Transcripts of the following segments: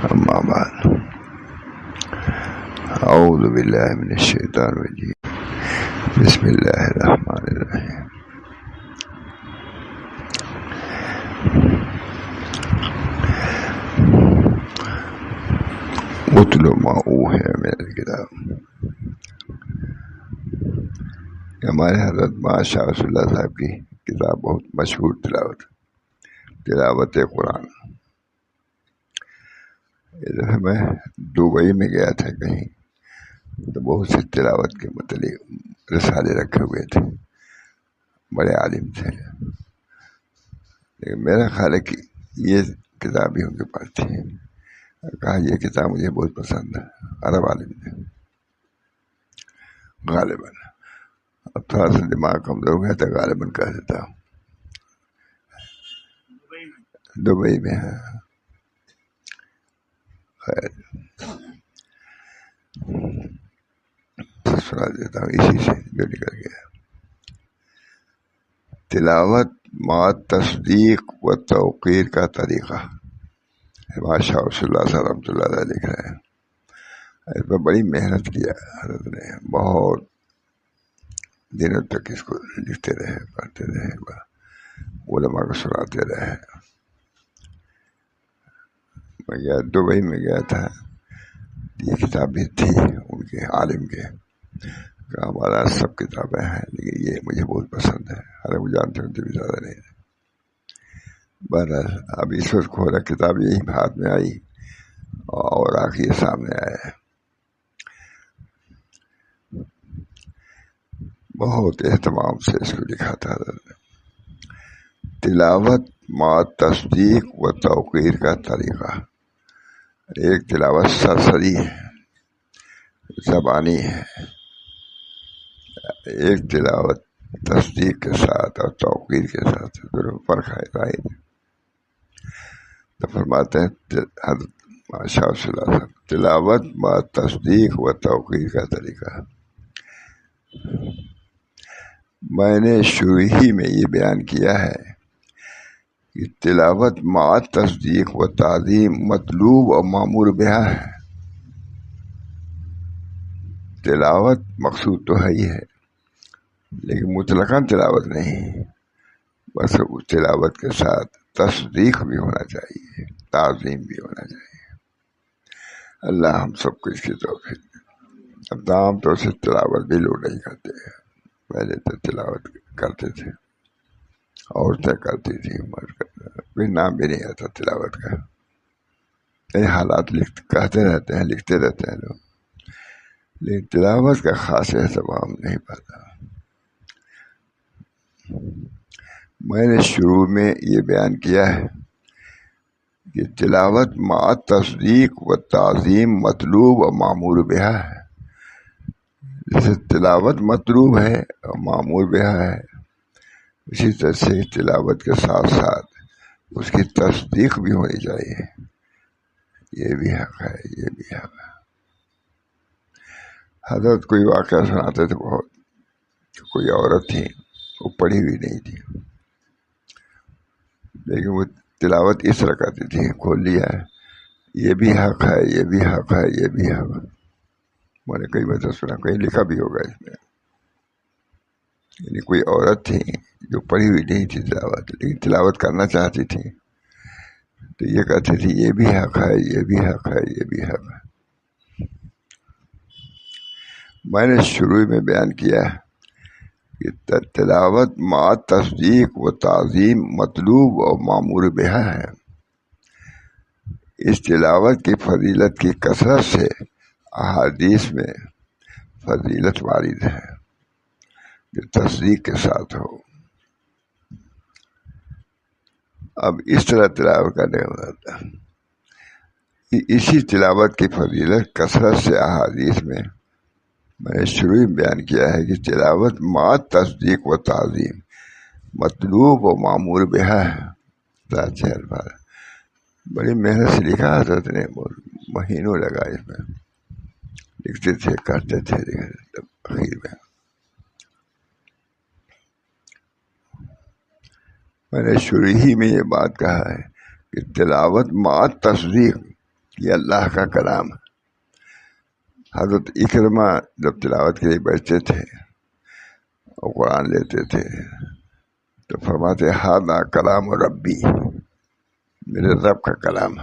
اما بعد اعوذ باللہ من الشیطان الرجیم بسم اللہ الرحمن الرحیم اتل ما اوحی من الکتاب. ہمارے حضرت ماں شاہ رسول اللہ صاحب کی کتاب بہت مشہور تلاوت قرآن. یہ دفعہ میں دبئی میں گیا تھا کہیں، تو بہت سی تلاوت کے متعلق رسالے رکھے ہوئے تھے، بڑے عالم تھے، لیکن میرا خیال ہے کہ یہ کتاب بھی ان کے پاس تھی. کہا یہ کتاب مجھے بہت پسند ہے. عرب عالم تھے غالباً، اب تھوڑا سا دماغ کمزور ہو گیا تھا، غالباً کہہ دیتا ہوں. دبئی میں ہے. خیر سنا دیتا ہوں اسی سے جو نکل گیا. تلاوت مع تصدیق و توقیر کا طریقہ. شاہ رسول اللہ صلی اللہ علیہ لکھ رہے ہیں. اس پر بڑی محنت کیا حضرت نے، بہت دنوں تک اس کو لکھتے رہے، پڑھتے رہے، علماء کو سناتے رہے. میں گیا دبئی میں گیا تھا، یہ کتاب بھی تھی ان کے عالم کے. کہ ہمارا سب کتابیں ہیں لیکن یہ مجھے بہت پسند ہے. حالانکہ وہ جانتے ہوتے بھی زیادہ نہیں. بہرحال اب اس وقت کھولا کتاب یہی ہاتھ میں آئی اور آخر یہ سامنے آیا ہے. بہت اہتمام سے اس کو لکھا تھا. تلاوت مع تصدیق و توقیر کا طریقہ. ایک تلاوت سرسری ہے، زبانی ہے، ایک تلاوت تصدیق کے ساتھ اور توقیر کے ساتھ. ضرور فرق ہے ظاہر. تو فرماتے ہیں حضرت شاہ صلی اللہ علیہ وسلم، تلاوت مع تصدیق و توقیر کا طریقہ. میں نے شروع ہی میں یہ بیان کیا ہے کہ تلاوت مع تصدیق و تعظیم مطلوب اور مامور بہا ہے. تلاوت مقصود تو ہے ہی ہے، لیکن مطلقاً تلاوت نہیں، بس اس تلاوت کے ساتھ تصدیق بھی ہونا چاہیے، تعظیم بھی ہونا چاہیے. اللہ ہم سب کو اس کی توفیق دے. اب عام طور سے تلاوت بھی لوگ نہیں کرتے ہیں. پہلے تو تلاوت کرتے تھے، عورتیں کرتی تھیں، مرد کرتے، کوئی نام بھی نہیں آتا تلاوت کا. کئی حالات کہتے رہتے ہیں، لکھتے رہتے ہیں لوگ، لیکن تلاوت کا خاص اہتمام نہیں پاتا. میں نے شروع میں یہ بیان کیا ہے کہ تلاوت مع تصدیق و تعظیم مطلوب و معمور بہا ہے. جیسے تلاوت مطلوب ہے اور معمور بہا ہے، اسی طرح سے تلاوت کے ساتھ ساتھ اس کی تصدیق بھی ہونی چاہیے. یہ بھی حق ہے، یہ بھی حق ہے. حضرت کوئی واقعہ سناتے تھے بہت. کوئی عورت تھی، وہ پڑھی ہوئی نہیں تھی، لیکن وہ تلاوت اس طرح کرتی تھی، کھول لیا ہے، یہ بھی حق ہے، یہ بھی حق ہے، یہ بھی حق ہے. میں نے کئی بار سنا، کہیں لکھا بھی ہوگا اس میں. یعنی کوئی عورت تھی جو پڑھی ہوئی نہیں تھی تلاوت، لیکن تلاوت کرنا چاہتی تھی، تو یہ کہتی تھی یہ بھی حق ہے، یہ بھی حق ہے، یہ بھی حق ہے. میں نے شروع میں بیان کیا کہ تلاوت مع تصدیق و تعظیم مطلوب و معمور بہا ہے. اس تلاوت کی فضیلت کی کثرت سے احادیث میں فضیلت وارد ہے جو تصدیق کے ساتھ ہو. اب اس طرح تلاوت کرنے والا اسی تلاوت کی فضیلت کثرت سے احادیث میں نے شروع میں بیان کیا ہے کہ تلاوت مع تصدیق و تعظیم مطلوب و معمور بہا ہے. بڑی محنت سے لکھا حضرت نے، مہینوں لگا اس میں، لکھتے تھے، کرتے تھے. اخیر میں نے شروع ہی میں یہ بات کہا ہے کہ تلاوت مع تصدیق یہ اللہ کا کلام. حضرت اکرمہ جب تلاوت کے لیے بیٹھتے تھے اور قرآن لیتے تھے تو فرماتے ھذا کلام ربی، میرے رب کا کلام.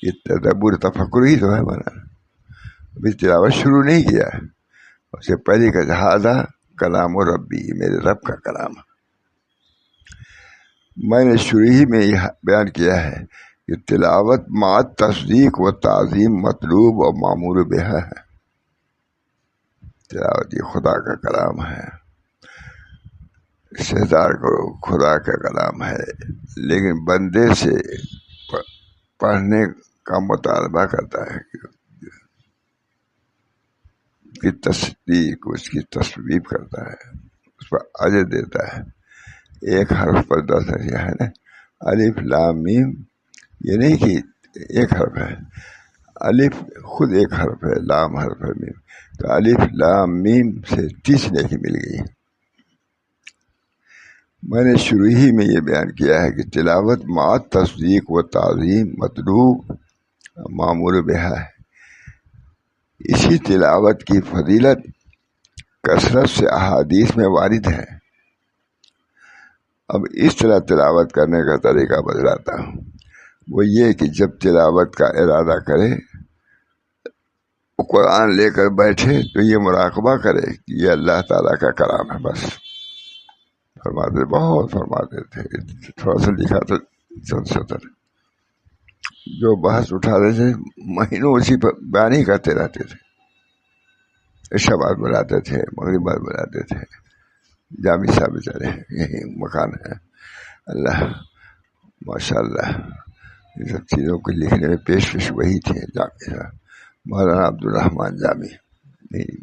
یہ تدبر تفکر ہی تو ہے مانا. ابھی تلاوت شروع نہیں کیا، اس سے پہلے کہ ھذا کلام ربی، میرے رب کا کلام. میں نے شروع ہی میں یہ بیان کیا ہے کہ تلاوت مع تصدیق و تعظیم مطلوب و معمور بہا ہے. تلاوت یہ خدا کا کلام ہے، استحضار کرو خدا کا کلام ہے، لیکن بندے سے پڑھنے کا مطالبہ کرتا ہے کی تصدیق، اس کی تصویب کرتا ہے، اس پر اجر دیتا ہے. ایک حرف پر 10 درجہ ہے نا. الف لام میم، یہ نہیں کہ ایک حرف ہے، الف خود ایک حرف ہے، لام حرف ہے، میم تو الف لام میم سے 30 نیکی مل گئی. میں نے شروع ہی میں یہ بیان کیا ہے کہ تلاوت مع تصدیق و تعظیم مطلوب معمور بہا ہے. اسی تلاوت کی فضیلت کثرت سے احادیث میں وارد ہے. اب اس طرح تلاوت کرنے کا طریقہ بتلاتا ہوں. وہ یہ کہ جب تلاوت کا ارادہ کرے، قرآن لے کر بیٹھے تو یہ مراقبہ کرے کہ یہ اللہ تعالیٰ کا کلام ہے. بس فرماتے، بہت فرماتے تھے. تھوڑا سا لکھا تو چند سطر، جو بحث اٹھاتے تھے مہینوں اسی پر بیان ہی کرتے رہتے تھے. عشاء بعد بلاتے تھے، مغرب بعد بلاتے تھے. جامع صاحب بیچارے یہی مکان ہے. اللہ ماشاء اللہ ان سب چیزوں کو لکھنے میں پیش وہی تھے. جامع صاحب مولانا عبدالرحمن جامی،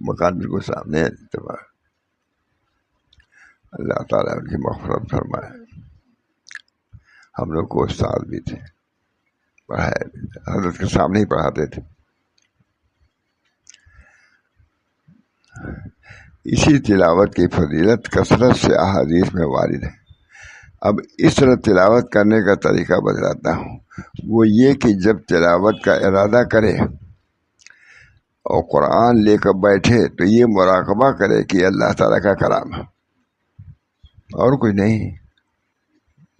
مکان بالکل سامنے ہے. اللہ تعالیٰ ان کی مغفرت فرمائے. ہم لوگ کو استاد بھی تھے، پڑھائے بھی تھے، حضرت کے سامنے ہی پڑھاتے تھے. اسی تلاوت کی فضیلت کثرت سے احادیث میں وارد ہے. اب اس طرح تلاوت کرنے کا طریقہ بتلاتا ہوں. وہ یہ کہ جب تلاوت کا ارادہ کرے اور قرآن لے کر بیٹھے تو یہ مراقبہ کرے کہ اللہ تعالیٰ کا کلام ہے اور کوئی نہیں.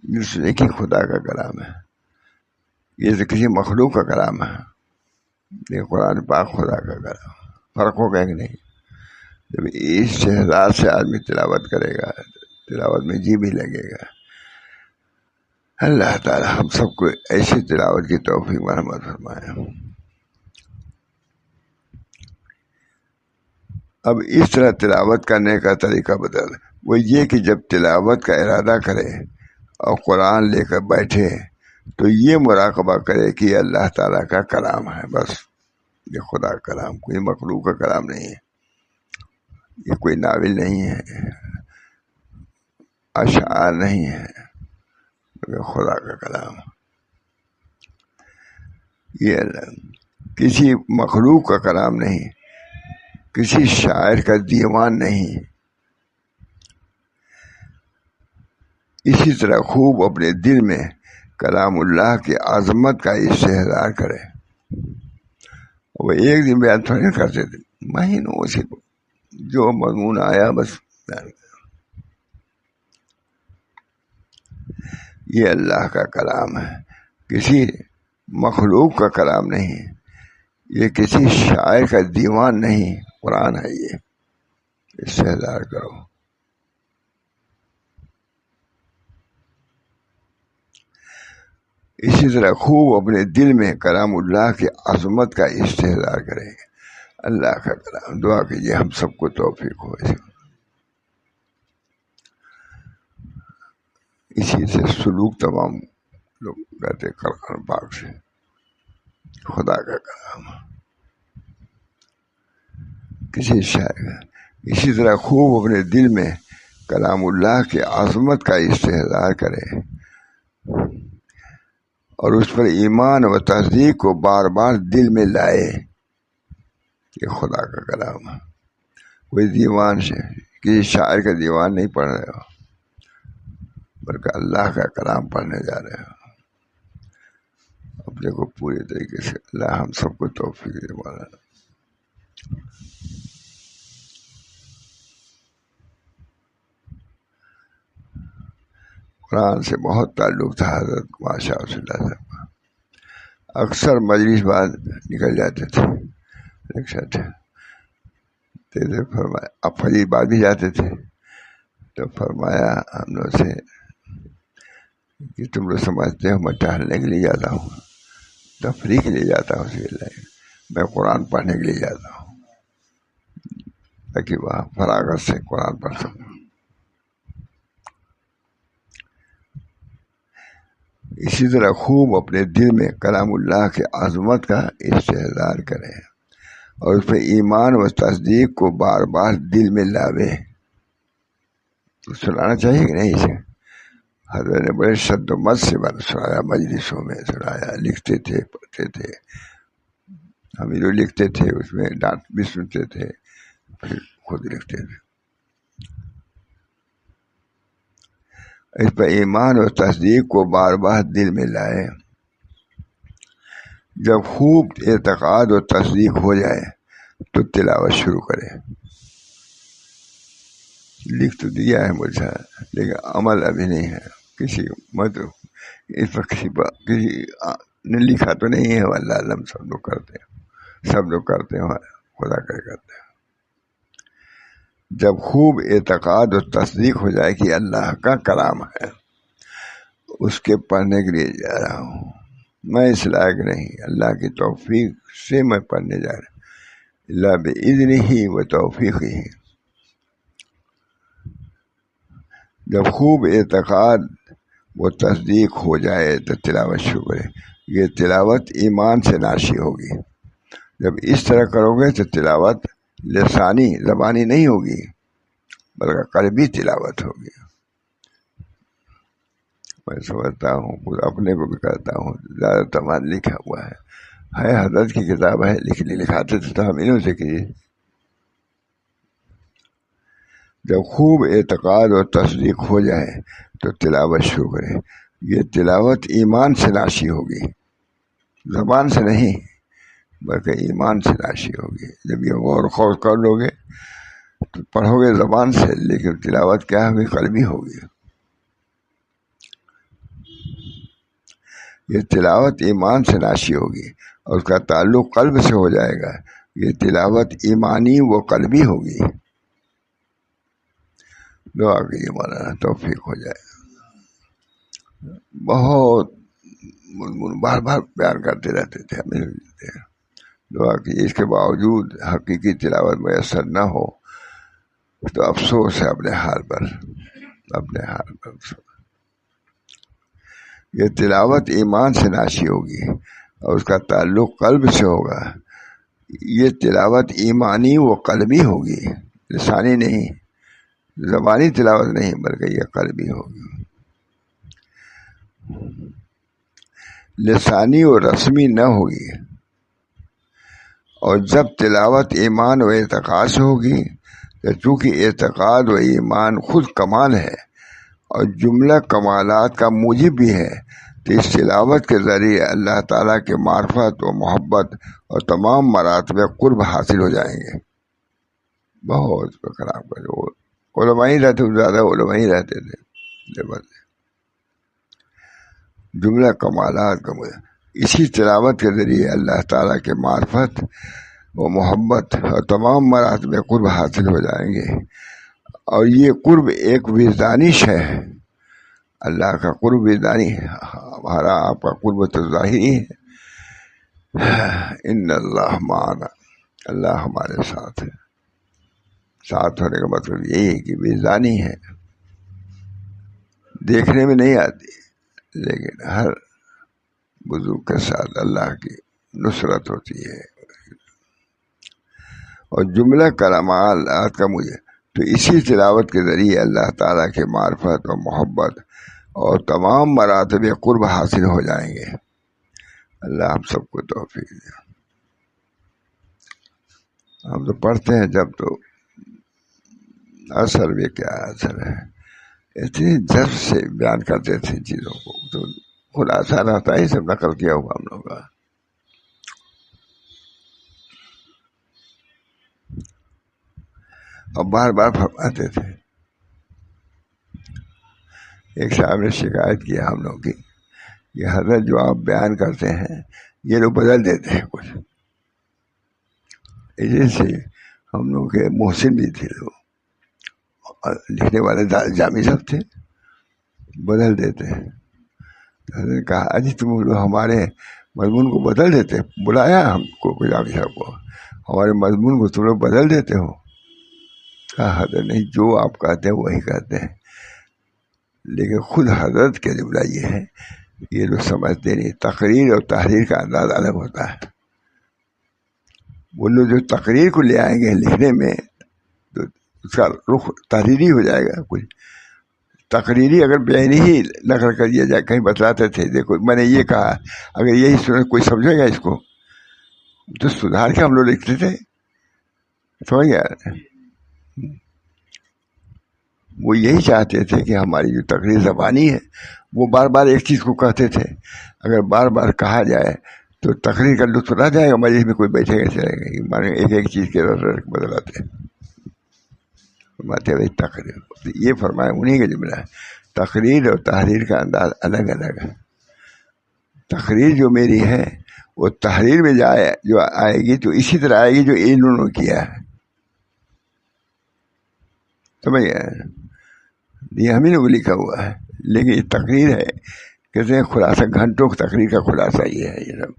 دوسرے کی خدا کا کلام ہے، یہ تو کسی مخلوق کا کلام ہے. یہ قرآن پاک خدا کا کلام، فرق ہوگا کہ نہیں؟ جب اس شہزاد سے آدمی تلاوت کرے گا، تلاوت میں جی بھی لگے گا. اللہ تعالی ہم سب کو ایسی تلاوت کی توفیق مرحمت فرمائے. اب اس طرح تلاوت کرنے کا طریقہ بدل. وہ یہ کہ جب تلاوت کا ارادہ کرے اور قرآن لے کر بیٹھے تو یہ مراقبہ کرے کہ یہ اللہ تعالیٰ کا کلام ہے. بس یہ خدا کا کلام، کوئی مخلوق کا کلام نہیں ہے. یہ کوئی ناول نہیں ہے، اشعار نہیں ہے، یہ خدا کا کلام. یہ کسی مخلوق کا کلام نہیں، کسی شاعر کا دیوان نہیں. اسی طرح خوب اپنے دل میں کلام اللہ کی عظمت کا استحضار کرے. وہ ایک دن بیان تھوڑی نہ کرتے تھے، مہینوں سے جو مضمون آیا بس بیان. یہ اللہ کا کلام ہے، کسی مخلوق کا کلام نہیں، یہ کسی شاعر کا دیوان نہیں. قرآن ہے، یہ استحضار کرو. اسی طرح خوب اپنے دل میں کلام اللہ کی عظمت کا استحضار کریں. اللہ کا کلام، دعا کیجیے ہم سب کو توفیق ہو. اسی سے سلوک تمام لوگ کہتے قرآن پاک سے خدا کا کلام کسی شاعر کا. اسی طرح خوب اپنے دل میں کلام اللہ کی عظمت کا استحضار کرے اور اس پر ایمان و تصدیق کو بار بار دل میں لائے. یہ خدا کا کلام ہے. کوئی دیوان سے، کسی شاعر کا دیوان نہیں پڑھ رہے ہو، بلکہ اللہ کا کلام پڑھنے جا رہے ہو. اپنے کو پورے طریقے سے اللہ ہم سب کو توفیق دے مولانا. قرآن سے بہت تعلق تھا حضرت ماشاء اللہ صاحب کا. اکثر مجلس بعد نکل جاتے تھے رکشہ تھے فرمایا. اب فجر بعد بھی جاتے تھے تو فرمایا ہم لوگ سے کہ تم لوگ سمجھتے ہو میں ٹہلنے کے لیے جاتا ہوں, تفریح کے لیے جاتا ہوں, میں قرآن پڑھنے کے لیے جاتا ہوں تاکہ وہاں فراغت سے قرآن پڑھ سکوں. اسی طرح خوب اپنے دل میں کلام اللہ کے عظمت کا استحضار کریں اور اس پہ ایمان و تصدیق کو بار بار دل میں لاوے. تو سنانا چاہیے کہ نہیں اسے؟ حضرت نے بڑے شد و مت سے سنایا, مجلسوں میں سنایا, لکھتے تھے, پڑھتے تھے, ہم جو لکھتے تھے اس میں ڈانٹ بھی سنتے تھے, پھر خود لکھتے تھے. اس پر ایمان اور تصدیق کو بار بار دل میں لائے. جب خوب اعتقاد اور تصدیق ہو جائے تو تلاوت شروع کرے. لکھ تو دیا ہے مجھے لیکن عمل ابھی نہیں ہے. کسی مطلب اس پر کسی نے لکھا تو نہیں ہے, اللہ علم سب لوگ کرتے ہیں, سب لوگ کرتے ہیں, خدا کرتے ہیں. جب خوب اعتقاد اور تصدیق ہو جائے کہ اللہ کا کلام ہے, اس کے پڑھنے کے لیے جا رہا ہوں, میں اس لائق نہیں, اللہ کی توفیق سے میں پڑھنے جا رہا ہوں, اللہ بإذنہ ہی و توفیق ہی. جب خوب اعتقاد و تصدیق ہو جائے تو تلاوت شروع کرے. یہ تلاوت ایمان سے ناشی ہوگی. جب اس طرح کرو گے تو تلاوت لسانی زبانی نہیں ہوگی بلکہ قلبی تلاوت ہوگی. میں سمجھتا ہوں, خود اپنے کو بھی کرتا ہوں, زیادہ تر لکھا ہوا ہے حضرت کی کتاب ہے, لکھاتے تھے تو ہم انہوں سے کیجیے. جب خوب اعتقاد اور تصدیق ہو جائے تو تلاوت شروع کرے. یہ تلاوت ایمان سے ناشی ہوگی, زبان سے نہیں بلکہ ایمان سے ناشی ہوگی. جب یہ غور و خوض کر لو گے تو پڑھو گے زبان سے, لیکن تلاوت کیا ہوگی؟ قلبی ہوگی. یہ تلاوت ایمان سے ناشی ہوگی اور اس کا تعلق قلب سے ہو جائے گا. یہ تلاوت ایمانی و قلبی ہوگی. دعا کیجیے مولانا توفیق ہو جائے. بہت بار بار بیان کرتے رہتے تھے, ہمیں دعا کیجیے. اس کے باوجود حقیقی تلاوت میسر نہ ہو تو افسوس ہے اپنے حال پر, اپنے حال پر افسوس. یہ تلاوت ایمان سے ناشی ہوگی اور اس کا تعلق قلب سے ہوگا. یہ تلاوت ایمانی و قلبی ہوگی, لسانی نہیں, زبانی تلاوت نہیں بلکہ یہ قلبی ہوگی. لسانی و رسمی نہ ہوگی. اور جب تلاوت ایمان و اعتقاد سے ہوگی تو چونکہ اعتقاد و ایمان خود کمال ہے اور جملہ کمالات کا موجب بھی ہے, تو اس تلاوت کے ذریعے اللہ تعالیٰ کے معرفت و محبت اور تمام مراتب قرب حاصل ہو جائیں گے. بہت خراب کر علماء ہی رہتے, زیادہ علماء ہی رہتے تھے. جملہ کمالات کا اسی تلاوت کے ذریعے اللہ تعالیٰ کے معرفت و محبت اور تمام مراتب قرب حاصل ہو جائیں گے. اور یہ قرب ایک وجدانی شے ہے. اللہ کا قرب وجدانی ہے, ہمارا آپ کا قرب تو ظاہری ہے. ان اللہ معنا, اللہ ہمارے ساتھ ہے. ساتھ ہونے کا مطلب یہی ہے کہ وجدانی ہے, دیکھنے میں نہیں آتی, لیکن ہر بزرگ کے ساتھ اللہ کی نصرت ہوتی ہے. اور جملہ کلمات کا مجھے تو اسی تلاوت کے ذریعے اللہ تعالیٰ کے معرفت اور محبت اور تمام مراتب قرب حاصل ہو جائیں گے. اللہ ہم سب کو توفیق دے. ہم تو پڑھتے ہیں جب تو اثر بھی کیا اثر ہے, اتنی جذب سے بیان کرتے تھے چیزوں کو, تو خلاصہ رہتا ہے، سب نقل کیا ہوا ہم لوگ کا. اور بار بار فرماتے تھے. ایک صاحب نے شکایت کیا ہم لوگ کی کہ حضرت جو آپ بیان کرتے ہیں یہ لوگ بدل دیتے ہیں کچھ. اسی سے ہم لوگ کے محسن بھی تھے لوگ، لکھنے والے جامی صاحب تھے، بدل دیتے ہیں. حضرت نے کہا اجی تم لوگ ہمارے مضمون کو بدل دیتے، بلایا ہم کو جامی صاحب کو، ہمارے مضمون کو تم لوگ بدل دیتے ہو. کہا حضرت نہیں، جو آپ کہتے ہیں وہی کہتے ہیں، لیکن خود حضرت کا جملہ یہ ہے، یہ لوگ سمجھتے نہیں. تقریر اور تحریر کا انداز الگ ہوتا ہے. وہ لوگ جو تقریر کو لے آئیں گے لکھنے میں تو اس کا رخ تحریری ہو جائے گا. کچھ تقریری اگر بیانی ہی نقل کر دیا جائے، کہیں بتلاتے تھے دیکھو میں نے یہ کہا، اگر یہی سنے کوئی سمجھے گا اس کو تو سدھار کے ہم لوگ لکھتے تھے. سمجھ گیا؟ وہ یہی چاہتے تھے کہ ہماری جو تقریر زبانی ہے وہ بار بار ایک چیز کو کہتے تھے. اگر بار بار کہا جائے تو تقریر کا لطف رہ جائے گا، مجلس میں کوئی بیٹھے گا چلے گا. مانے ایک ایک چیز کے بدلاتے فرماتے بھائی تقریر، یہ فرمایا انہیں کا جملہ ہے. تقریر اور تحریر کا انداز الگ الگ ہے. تقریر جو میری ہے وہ تحریر میں جو آئے گی تو اسی طرح آئے گی جو انہوں نے کیا ہے. سمجھ گیا؟ یہ ہم ہی لوگ لکھا ہوا ہے، لیکن یہ تقریر ہے، کہتے ہیں خلاصہ، گھنٹوں کی تقریر کا خلاصہ یہ ہے. یہ سب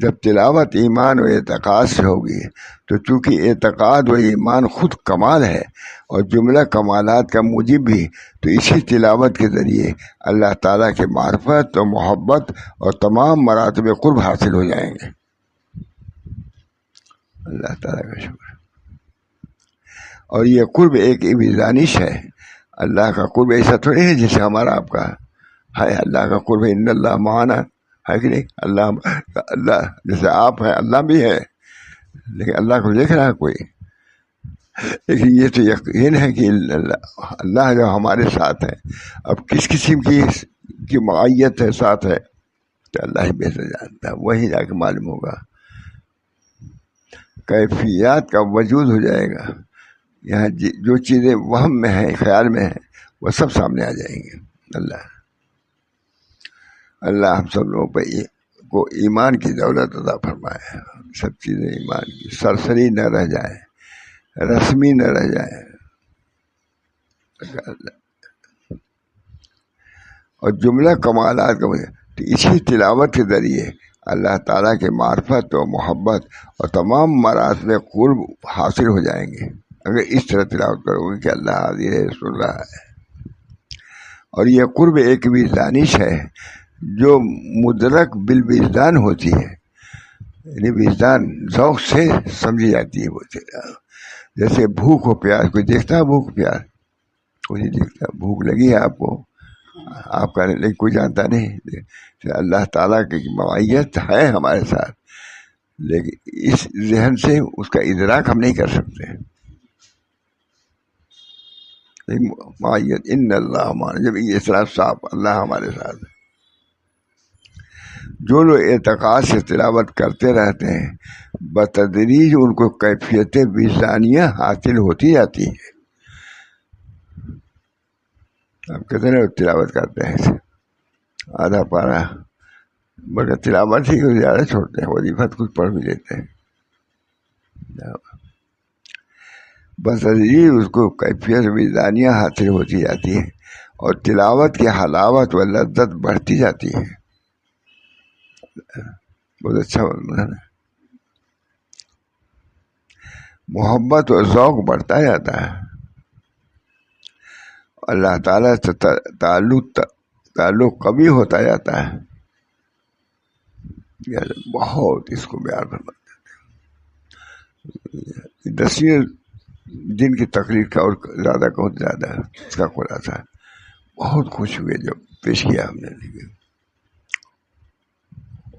جب تلاوت ایمان و اعتقاد سے ہوگی تو چونکہ اعتقاد و ایمان خود کمال ہے اور جملہ کمالات کا موجب بھی، تو اسی تلاوت کے ذریعے اللہ تعالیٰ کے معرفت و محبت اور تمام مراتب قرب حاصل ہو جائیں گے. اللہ تعالیٰ کا شکر. اور یہ قرب ایک دانش ہے. اللہ کا قرب ایسا تھوڑی ہے جیسے ہمارا آپ کا ہے. اللہ کا قرب ان اللہ معانا ہے کہ نہیں؟ اللہ جیسے آپ ہیں اللہ بھی ہے، لیکن اللہ کو دیکھ رہا ہے کوئی. لیکن یہ تو یقین ہے کہ اللہ جو ہمارے ساتھ ہے. اب کس قسم کی معیت ہے ساتھ ہے تو اللہ ہی بہتر جانتا ہے، وہی جا کے معلوم ہوگا. کیفیات کا وجود ہو جائے گا. یہاں جو چیزیں وہم میں ہیں، خیال میں ہیں، وہ سب سامنے آ جائیں گے. اللہ ہم سب لوگوں پہ کو ایمان کی دولت عطا فرمائے. سب چیزیں ایمان کی، سرسری نہ رہ جائے، رسمی نہ رہ جائے. اور جملہ کمالات کا تو اسی تلاوت کے ذریعے اللہ تعالیٰ کے معرفت و محبت اور تمام مراتب قرب حاصل ہو جائیں گے. اگر اس طرح تلاوت کرو گے کہ اللہ حاضر ہے، سن رہا ہے. اور یہ قرب ایک بھی دانش ہے جو مدرک بالوجدان ہوتی ہے، یعنی وجدان ذوق سے سمجھی جاتی ہے. وہ جیسے بھوک ہو پیاس، کوئی دیکھتا ہے بھوک پیاس؟ کوئی نہیں دیکھتا. بھوک لگی ہے آپ کو، آپ کا، لیکن کوئی جانتا نہیں. اللہ تعالیٰ کی معیت ہے ہمارے ساتھ، لیکن اس ذہن سے اس کا ادراک ہم نہیں کر سکتے. معیت ان اللہ ہمارے، جب یہ اصراف صاحب اللہ ہمارے ساتھ. جو لوگ اعتقاد سے تلاوت کرتے رہتے ہیں بتدریج ان کو کیفیت وجدانیہ حاصل ہوتی جاتی ہے. آپ کہتے ہیں تلاوت کرتے ہیں آدھا پارا، بلکہ تلاوت ہی کو زیادہ چھوڑتے ہیں، وظیفت کچھ پڑھ بھی لیتے ہیں. بتدریج اس کو کیفیت وجدانیہ حاصل ہوتی جاتی ہے اور تلاوت کی حلاوت و لذت بڑھتی جاتی ہے. بہت اچھا ہے. محبت اور ذوق بڑھتا جاتا ہے. اللہ تعالیٰ سے تعلق قوی ہوتا جاتا ہے. بہت اس کو بیان فرماتے ہیں. 10ویں دن کی تقریر کا اور زیادہ بہت زیادہ اس کا خلاصہ ہے. بہت خوش ہوئے جب پیش کیا ہم نے.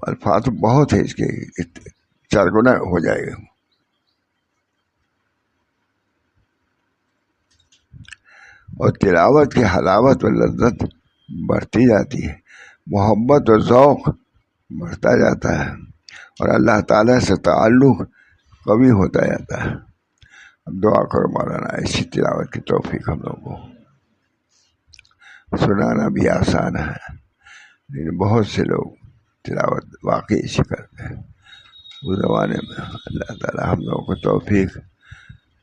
الفاظ بہت ہے اس کے، 4 گنا ہو جائے گا. اور تلاوت کی حلاوت و لذت بڑھتی جاتی ہے، محبت اور ذوق بڑھتا جاتا ہے، اور اللہ تعالیٰ سے تعلق قوی ہوتا جاتا ہے۔ اب دعا کرو مولانا ایسی تلاوت کی توفیق ہم لوگوں کو۔ سنانا بھی آسان ہے، لیکن بہت سے لوگ تلاوت واقعی ایسی کرتے ہیں اس زمانے میں۔ اللہ تعالیٰ ہم لوگوں کو توفیق،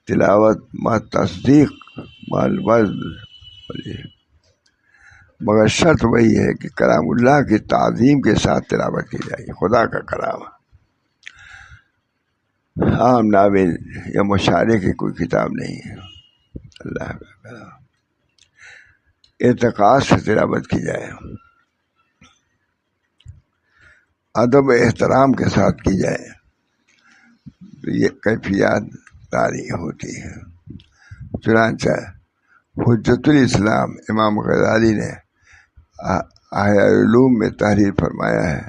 تلاوت ما تصدیق ما الوزن، مگر شرط وہی ہے کہ کلام اللہ کی تعظیم کے ساتھ تلاوت کی جائے، خدا کا کلام، عام ناول یا مشاعرے کی کوئی کتاب نہیں ہے، اللہ کا کلام اعتقاد سے تلاوت کی جائے، ادب احترام کے ساتھ کی جائے، تو یہ کیفیات طاری ہوتی ہے۔ چنانچہ حجت الاسلام امام غزالی نے احیاء العلوم میں تحریر فرمایا ہے،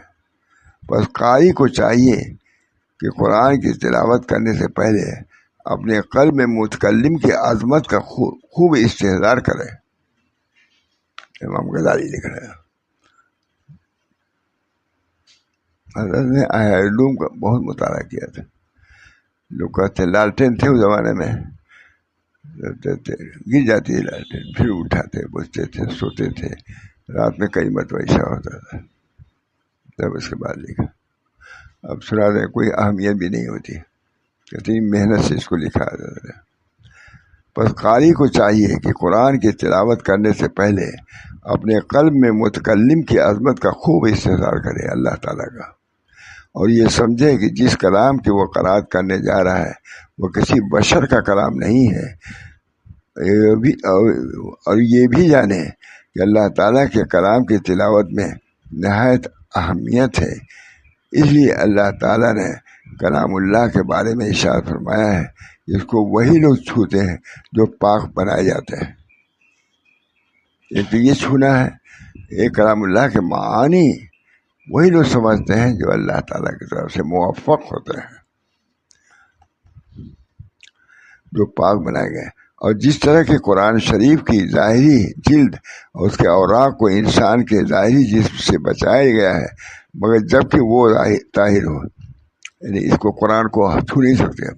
بس قاری کو چاہیے کہ قرآن کی تلاوت کرنے سے پہلے اپنے قلب میں متکلم کی عظمت کا خوب استحضار کرے۔ امام غزالی لکھ رہے ہیں، حضرت نے احیاء العلوم کا بہت مطالعہ کیا تھا۔ لوگ کہتے لالٹین تھے اس زمانے میں، گر جاتی ہے لالٹین، پھر اٹھاتے بجتے تھے، سوتے تھے، رات میں کئی مرتبہ ایسا ہوتا تھا، تب اس کے بعد لکھا۔ اب سنا دیں کوئی اہمیت بھی نہیں ہوتی، کتنی محنت سے اس کو لکھا جاتا ہے۔ بس قاری کو چاہیے کہ قرآن کی تلاوت کرنے سے پہلے اپنے قلب میں متکلم کی عظمت کا خوب استحضار کرے، اللہ تعالیٰ کا، اور یہ سمجھے کہ جس کلام کی وہ قرات کرنے جا رہا ہے وہ کسی بشر کا کلام نہیں ہے، اور یہ بھی جانے کہ اللہ تعالیٰ کے کلام کی تلاوت میں نہایت اہمیت ہے۔ اس لیے اللہ تعالیٰ نے کلام اللہ کے بارے میں ارشاد فرمایا ہے، جس کو وہی لوگ چھوتے ہیں جو پاک بنائے جاتے ہیں۔ ایک تو یہ چھونا ہے، ایک کلام اللہ کے معانی وہی لوگ سمجھتے ہیں جو اللہ تعالیٰ کی طرف سے موفق ہوتے ہیں، جو پاک بنائے گئے۔ اور جس طرح کہ قرآن شریف کی ظاہری جلد اور اس کے اوراق کو انسان کے ظاہری جسم سے بچایا گیا ہے، مگر جب کہ وہ طاہر ہو، یعنی اس کو قرآن کو چھو نہیں سکتے،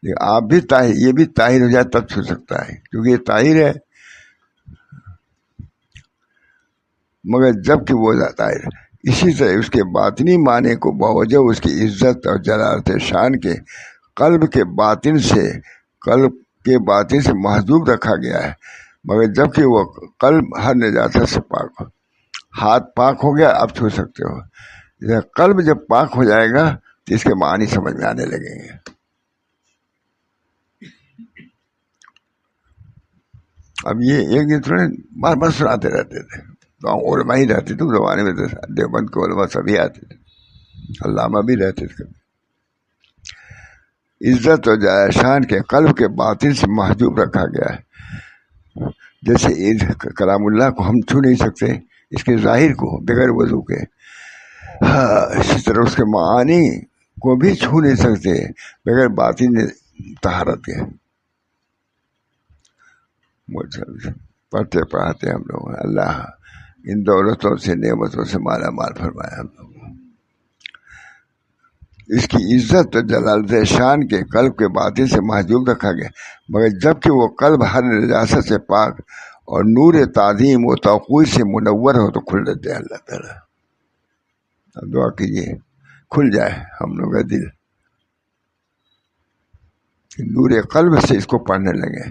لیکن آپ بھی طاہر، یہ بھی طاہر ہو جائے تب چھو سکتا ہے، کیونکہ یہ طاہر ہے، مگر جب کہ وہ طاہر ہے۔ اسی طرح اس کے باطنی معنی کو باوجہ اس کی عزت اور جلالت شان کے قلب کے باطن سے محجوب رکھا گیا ہے، مگر جب کہ وہ قلب ہر نجاست سے پاک ہو۔ ہاتھ پاک ہو گیا اب چھو سکتے ہو، قلب جب پاک ہو جائے گا تو اس کے معنی سمجھ میں آنے لگیں گے۔ اب یہ ایک دن تھوڑے بار بار سناتے رہتے تھے، تو علماء ہی رہتے تھے اس زمانے میں، تو دیوبند کے علماء سبھی آتے تھے، علامہ بھی رہتے تھے۔ عزت اور جلال شان کے قلب کے باطن سے محجوب رکھا گیا ہے، جیسے کلام اللہ کو ہم چھو نہیں سکتے، اس کے ظاہر کو بغیر وضو کے، اسی طرح اس کے معانی کو بھی چھو نہیں سکتے بغیر باطن طہارت کے۔ پڑھتے پڑھاتے ہم لوگ، اللہ ان دولتوں سے نعمتوں سے مالا مال فرمایا ہم لوگ۔ اس کی عزت اور جلالت شان کے قلب کے باطن سے محجوب رکھا گیا، مگر جب کہ وہ قلب ہر نجاست سے پاک اور نور تعظیم و توقیر سے منور ہو تو کھل دیتے ہیں اللہ تعالیٰ۔ اب دعا کیجیے کھل جائے ہم لوگ کا دل، نور قلب سے اس کو پڑھنے لگے،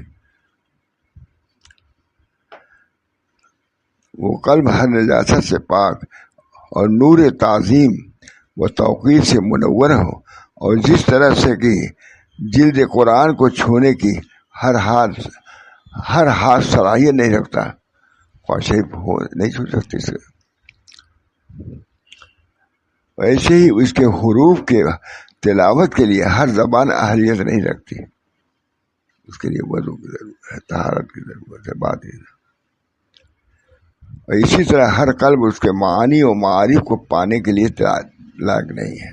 وہ قلب ہر نجاست سے پاک اور نور تعظیم و توقیر سے منور ہو، اور جس طرح سے کہ جلد قرآن کو چھونے کی ہر ہاتھ صلاحیت نہیں رکھتا، خواہش ہو نہیں چھو سکتی سے، ویسے ہی اس کے حروف کے تلاوت کے لیے ہر زبان اہلیت نہیں رکھتی، اس کے لیے وضو کی ضرورت ہے، طہارت کی ضرورت ہے، بات ہی۔ اور اسی طرح ہر قلب اس کے معانی و معارف کو پانے کے لیے لائق نہیں ہے۔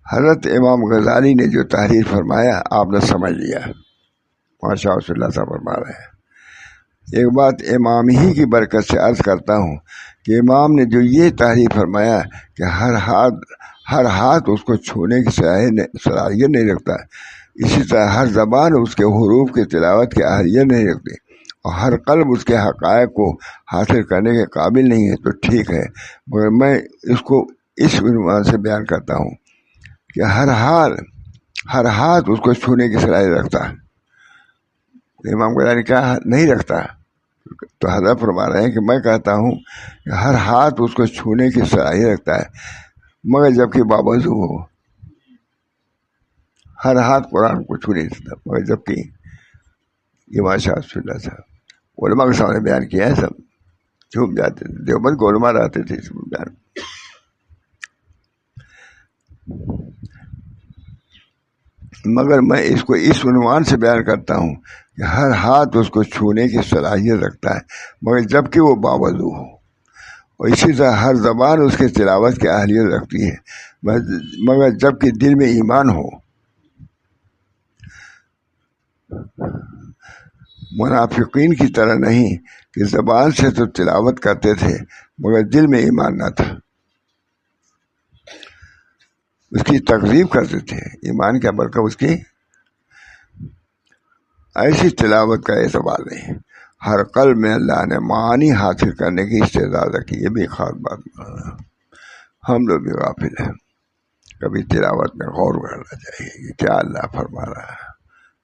حضرت امام غزالی نے جو تحریر فرمایا آپ نے سمجھ لیا، ماشاء اللہ صاحب فرما رہے ہیں۔ ایک بات امام ہی کی برکت سے عرض کرتا ہوں کہ امام نے جو یہ تعریف فرمایا کہ ہر ہاتھ اس کو چھونے کی صلاحیت نہیں رکھتا، اسی طرح ہر زبان اس کے حروف کی تلاوت کی اہلیت نہیں رکھتی، اور ہر قلب اس کے حقائق کو حاصل کرنے کے قابل نہیں ہے، تو ٹھیک ہے، مگر میں اس کو اس عنوان سے بیان کرتا ہوں کہ ہر ہاتھ اس کو چھونے کی صلاحیت رکھتا ہے۔ امام غزالی کیا نہیں رکھتا؟ تو حضرت فرما رہے ہیں کہ میں کہتا ہوں کہ ہر ہاتھ اس کو چھونے کی صلاحیت رکھتا ہے، مگر جب کہ باوضو ہو۔ ہر ہاتھ قرآن کو چھو نہیں سکتا، مگر جب کہ یہ ماشاء اللہ صاحب علماء کے سامنے بیان کیا ہے، سب چھوپ جاتے تھے، دیوبند کو علماء رہتے تھے اس میں بیان۔ مگر میں اس کو اس عنوان سے بیان کرتا ہوں کہ ہر ہاتھ اس کو چھونے کی صلاحیت رکھتا ہے، مگر جب کہ وہ باوضو ہو، اور اسی طرح ہر زبان اس کے تلاوت کی اہلیت رکھتی ہے، مگر جب کہ دل میں ایمان ہو۔ منافقین کی طرح نہیں کہ زبان سے تو تلاوت کرتے تھے مگر دل میں ایمان نہ تھا، اس کی تکذیب کرتے تھے، ایمان کیا برکت اس کی۔ ایسی تلاوت کا اعتبار نہیں، ہر قلب میں اللہ نے معانی حاصل کرنے کی استعداد رکھی۔ یہ بھی خاص بات، ہم لوگ بھی غافل ہیں، کبھی تلاوت میں غور کرنا چاہیے کہ کیا اللہ فرما رہا ہے،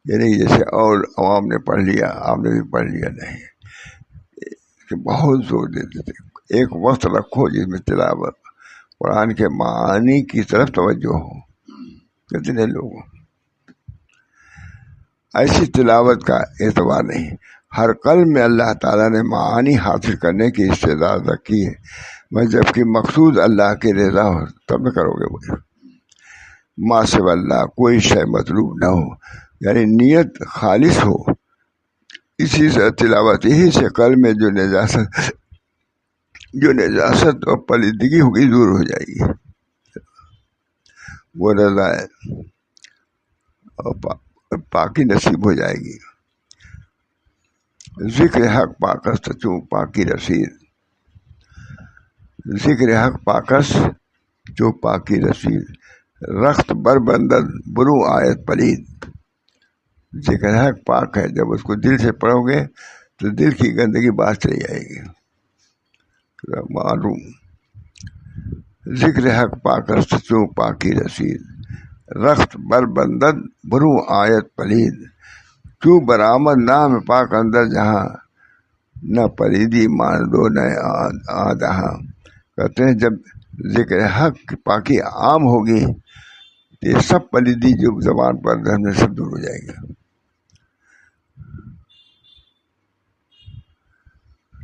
یہ نہیں جیسے اور عوام نے پڑھ لیا آپ نے بھی پڑھ لیا، نہیں، کہ بہت زور دیتے تھے۔ ایک وقت رکھو جس میں تلاوت قرآن کے معانی کی طرف توجہ ہو، کتنے لوگوں ایسی تلاوت کا اعتبار نہیں، ہر قلب میں اللہ تعالیٰ نے معانی حاصل کرنے کی استعداد رکھی ہے، میں جبکہ مقصود اللہ کی رضا ہو تب نہ کرو گے وہ، ما سوى اللہ کوئی شے مطلوب نہ ہو، یعنی نیت خالص ہو، اسی سے تلاوت یہی سے قلب میں جو نجاست اور پلیدگی ہوگی دور ہو جائے گی، وہ رضا ہے اور پاکی نصیب ہو جائے گی۔ ذکر حق پاکس چوں پاکی رسید، ذکر حق پاکس جو پاکی رسید، رخت بر بندد برو آیت پلید۔ ذکر حق پاک ہے، جب اس کو دل سے پڑھو گے تو دل کی گندگی باہر چلی جائے گی، معلوم۔ ذکر حق پاکس چوں پاکی رسید، رخت بر بندد برو آیت پلید، تو برآمد نام پاک اندر جہاں، نہ پلیدی مان دو نہ آدہاں۔ کہتے ہیں جب ذکر حق کی پاکی عام ہوگی تو یہ سب پلیدی جو زبان پر رہنے سب دور ہو جائے گا۔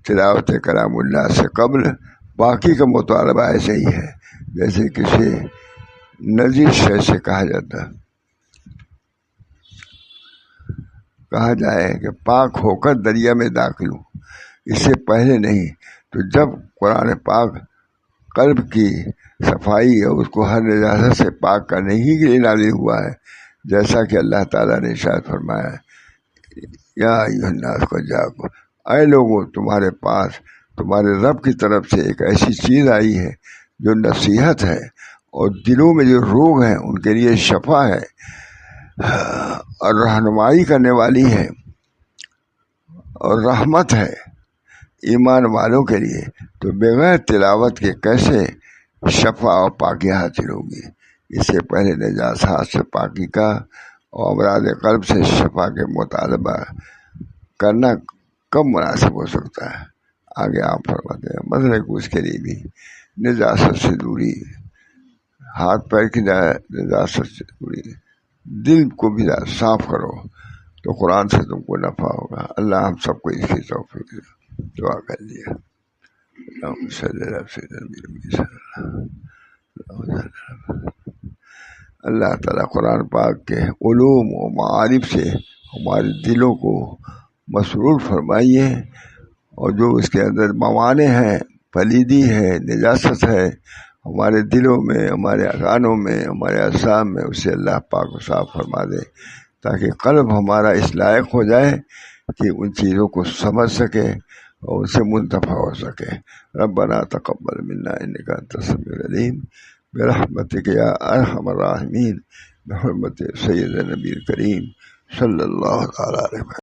تلاوت کلام اللہ سے قبل باقی کا مطالبہ ایسے ہی ہے جیسے کسی نجس شے سے کہا جاتا، کہا جائے کہ پاک ہو کر دریا میں داخل ہوں، اس سے پہلے نہیں۔ تو جب قرآن پاک قلب کی صفائی اور اس کو ہر نجاست سے پاک کرنے ہی کے لیے نازل ہوا ہے، جیسا کہ اللہ تعالیٰ نے ارشاد فرمایا، یا ایھا الناس قد جاءکم، اے لوگوں تمہارے پاس تمہارے رب کی طرف سے ایک ایسی چیز آئی ہے جو نصیحت ہے، اور دلوں میں جو روگ ہیں ان کے لیے شفا ہے، اور رہنمائی کرنے والی ہے، اور رحمت ہے ایمان والوں کے لیے۔ تو بغیر تلاوت کے کیسے شفا اور پاکی حاصل ہوگی؟ اس سے پہلے نجاست سے پاکی کا اور امراض قلب سے شفا کے مطالبہ کرنا کب مناسب ہو سکتا ہے؟ آگے آپ فرماتے ہیں مسئلے کو اس کے لیے بھی نجاست سے دوری، ہاتھ پیر کی نجاست سے دوری، دل کو بھی صاف کرو تو قرآن سے تم کو نفع ہوگا۔ اللہ ہم سب کو اس کی توفیق دے۔ دعا کر لیا، اللہ تعالیٰ قرآن پاک کے علوم و معارف سے ہمارے دلوں کو مسرور فرمائیے، اور جو اس کے اندر موانع ہیں، پلیدی ہے، نجاست ہے ہمارے دلوں میں، ہمارے کانوں میں، ہمارے اعصاب میں، اسے اللہ پاک کو صاف فرما دے، تاکہ قلب ہمارا اس لائق ہو جائے کہ ان چیزوں کو سمجھ سکے اور ان سے منتفع ہو سکے۔ ربنا تقبل منا انک انت السمیع العلیم برحمتک یا ارحم الراحمین، بحرمت سید نبی کریم صلی اللہ تعالی علیہ وسلم۔